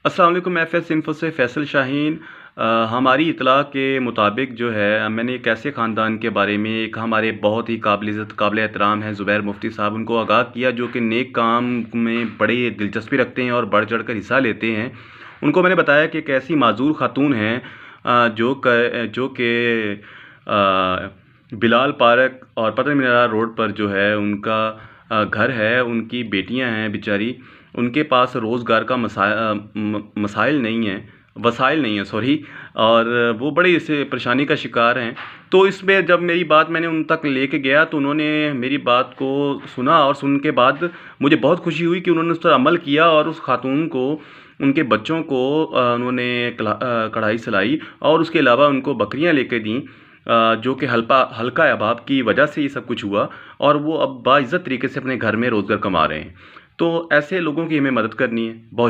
अस्सलाम वालेकुम। FS info से फैसल शाहीन। हमारी इत्तला के मुताबिक जो है मैंने एक ऐसे ख़ानदान के बारे में, एक हमारे बहुत ही काबिल इज़्ज़त काबिल एहतराम हैं ज़ुबैर मुफ्ती साहब, उनको आगाह किया जो कि नेक काम में बड़ी दिलचस्पी रखते हैं और बढ़ चढ़ कर हिस्सा लेते हैं। उनको मैंने बताया कि एक ऐसी माज़ूर ख़ातून हैं जो कि बिलाल पार्क और पतन मीनार रोड पर जो है उनका घर है। उनकी बेटियां हैं बेचारी, उनके पास रोज़गार का मसाइल नहीं है, वसाइल नहीं है सॉरी, और वो बड़ी इसे परेशानी का शिकार हैं। तो इसमें जब मेरी बात मैंने उन तक लेके गया तो उन्होंने मेरी बात को सुना और सुन के बाद मुझे बहुत खुशी हुई कि उन्होंने उस पर अमल किया और उस खातून को, उनके बच्चों को उन्होंने कढ़ाई सिलाई और उसके अलावा उनको बकरियां लेके दी, जो कि हल्का अभाव की वजह से ये सब कुछ हुआ और वो अब बाइज़्ज़त तरीके से अपने घर में रोज़गार कमा रहे हैं। तो ऐसे लोगों की हमें मदद करनी है। बहुत